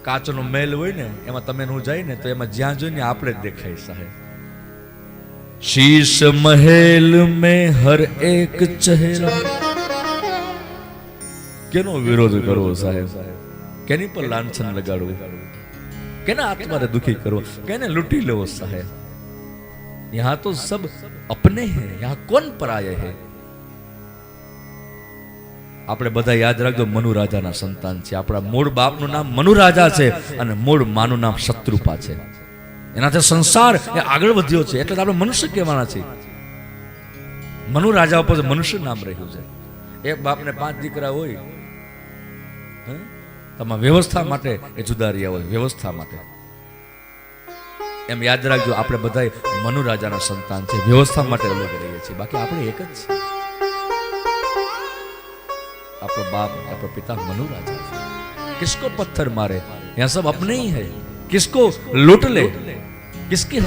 કાચનો મહેલ હોય ને એમાં તમે હું જાય ને તો એમાં જ્યાં જોઈને આપણે જ દેખાય સાહેબ. शीश महल में हर एक चेहरा. કેનો વિરોધ કરવો સાહેબ, કેની પર લાંછન લગાડવું, કેના આત્માને દુખી કરવો, કેને લૂંટી લેવો સાહેબ. यहाँ तो सब अपने हैं, यहाँ कौन पराये है. આપણે બધા યાદ રાખજો મનુ રાજાના સંતાન છે. આપણા મૂળ બાપનું નામ મનુ રાજા છે અને મૂળ માનું નામ શત્રુપા છે. એનાથી સંસાર એ આગળ વધ્યો છે એટલે આપણે મનુષ્ય કહેવાના છે. મનુ રાજા ઉપર મનુષ્ય નામ રહ્યું છે. એક બાપને 5 દીકરા હોય, તમામ વ્યવસ્થા માટે એ જુદા રહ્યા હોય, વ્યવસ્થા માટે. એમ યાદ રાખજો આપણે બધા મનુ રાજાના સંતાન છે, વ્યવસ્થા માટે અલગ રહીએ છીએ, બાકી આપણે એક જ છે. આપણો बाप આપણો पिता मनु राजा है. किसको पत्थर मारे, यहाँ सब अपने ही है. किसको लूट ले, किसकी